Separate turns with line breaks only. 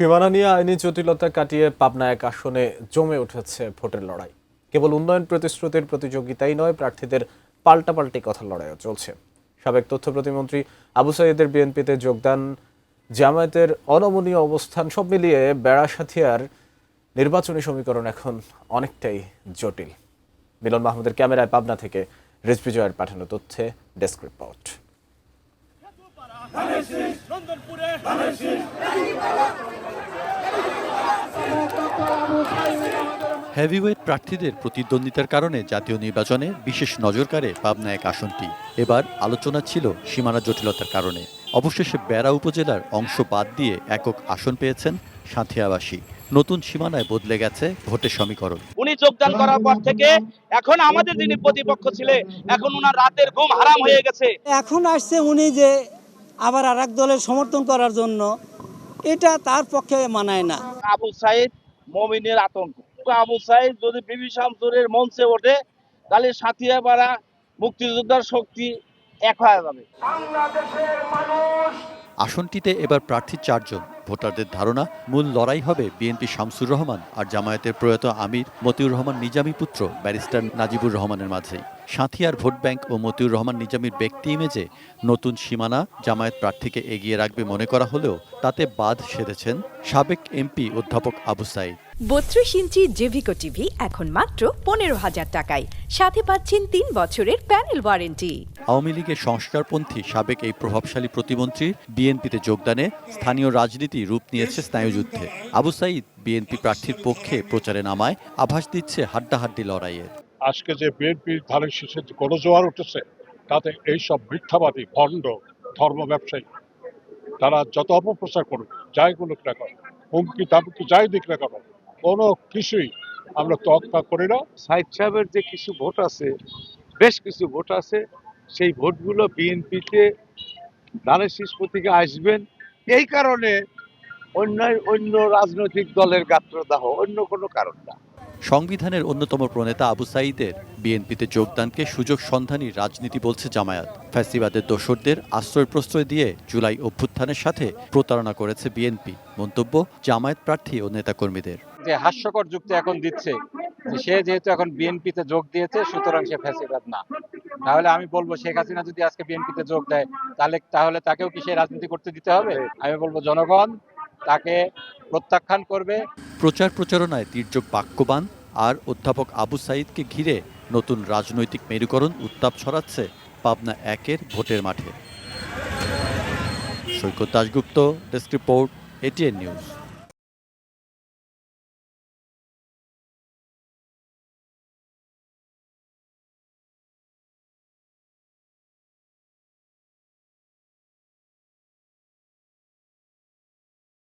সীমানা নিয়ে আইনি জটিলতা কাটিয়ে পাবনা এক আসনে জমে উঠেছে ভোটের লড়াই। কেবল উন্নয়ন প্রতিশ্রুতির প্রতিযোগিতাই নয়, প্রার্থীদের পাল্টাপাল্টি কথার লড়াইও চলছে। সাবেক তথ্য প্রতিমন্ত্রী আবু সাঈদের বিএনপিতে যোগদান, জামায়াতের অনমনীয় অবস্থান, সব মিলিয়ে বেড়াসাথিয়ার নির্বাচনী সমীকরণ এখন অনেকটাই জটিল। মিলন মাহমুদের ক্যামেরায় পাবনা থেকে রিজভী জয়ের পাঠানো তথ্যে ডেস্ক রিপোর্ট।
হেভিওয়েট প্রার্থীদের প্রতিদ্বন্দ্বিতার কারণে জাতীয় নির্বাচনে বিশেষ নজর কাড়ে পাবনা এক আসনটি। এবার আলোচনা ছিল সীমানা জটিলতার কারণে। অবশেষে বেড়া উপজেলার অংশ বাদ দিয়ে একক আসন পেয়েছেন সাঁথিয়াবাসী। নতুন সীমানায় বদলে গেছে ভোটের সমীকরণ।
উনি যোগদান করার পর থেকে এখন আমাদের যিনি প্রতিপক্ষ ছিলেন, এখন ওনার রাতের ঘুম হারাম হয়ে গেছে।
এখন আসছে উনি যে আবার আরেক দলের সমর্থন করার জন্য, এটা তার পক্ষে মানায় না।
আবু সাঈদ মমিনের আতঙ্ক। আবু সাঈদ যদি বিবি শামসুরের মঞ্চে ওঠে, তাহলে সাথিয়াপাড়া মুক্তিযোদ্ধার শক্তি এক হয়ে যাবে।
আসনটিতে এবার প্রার্থী 4 জন। ভোটারদের ধারণা, মূল লড়াই হবে বিএনপি শামসুর রহমান আর জামায়াতের প্রয়াত আমির মতিউর রহমান নিজামী পুত্র ব্যারিস্টার নাজিবুর রহমানের মাঝেই। সাঁথিয়ার ভোট ব্যাংক ও মতিউর রহমান নিজামীর ব্যক্তি ইমেজে নতুন সীমানা জামায়াত প্রার্থীকে এগিয়ে রাখবে মনে করা হলেও তাতে বাদ সেধেছেন সাবেক এমপি অধ্যাপক আবু সাঈদ।
32 ইঞ্চি জেভিকো টিভি এখন মাত্র 15,000 টাকায়, সাথে পাচ্ছেন 3 বছরের প্যানেল ওয়ারেন্টি।
আওয়ামী লীগের সংস্কারপন্থী সাবেক এই প্রভাবশালী প্রতিমন্ত্রীর বিএনপিতে যোগদানে স্থানীয় রাজনীতি রূপ নিয়েছে স্নায়ুযুদ্ধে। আবু সাঈদ বিএনপি প্রার্থীর পক্ষে প্রচারে নামায় আভাস দিচ্ছে হাড্ডাহাড্ডি লড়াইয়ের।
আজকে যে বিএনপির ধানের শীর্ষে গণজোয়ার উঠেছে, তাতে এইসব মিথ্যাবাদী ভণ্ড ধর্ম ব্যবসায়ী তারা যত অপপ্রচার করুক, যাই বলুক না কেন, হুমকি তামকি যাই দিক না কেন, কোনো কিছুই আমরা তোয়াক্কা করি না।
সাইদ সাহেবের যে কিছু ভোট আছে, বেশ কিছু ভোট আছে, সেই ভোটগুলো বিএনপিতে ধানের শীষ প্রতীকে আসবেন। এই কারণে অন্য রাজনৈতিক দলের গাত্রদাহ, অন্য কোনো কারণ না।
সংবিধানের অন্যতম প্রণেতা আবু সাঈদের বিএনপিতে যোগদানকে সুযোগ সন্ধানী রাজনীতি বলছে জামায়াত। ফ্যাসিবাদের দোসরদের আশ্রয় প্রশ্রয় দিয়ে জুলাই অভ্যুত্থানের সাথে প্রতারণা করেছে বিএনপি, মন্তব্য জামায়াত প্রার্থী ও নেতাকর্মীদের।
যে হাস্যকর যুক্তি এখন দিচ্ছে যে সে যেহেতু এখন বিএনপিতে যোগ দিয়েছে, সুতরাং সে ফ্যাসিবাদ না। তাহলে আমি বলবো, শেখ হাসিনা যদি আজকে বিএনপিতে যোগ দেয়, তাহলে তাকেও কি সেই রাজনীতি করতে দিতে হবে? আমি বলবো জনগণ তাকে প্রত্যাখ্যান করবে।
প্রচার প্রচারণায় তির্যক বাক্যবান আর অধ্যাপক আবু সাঈদকে ঘিরে নতুন রাজনৈতিক মেরুকরণ উত্তাপ ছড়াচ্ছে পাবনা একের ভোটের মাঠে। Saikat Dasgupta, desk report, ATN news.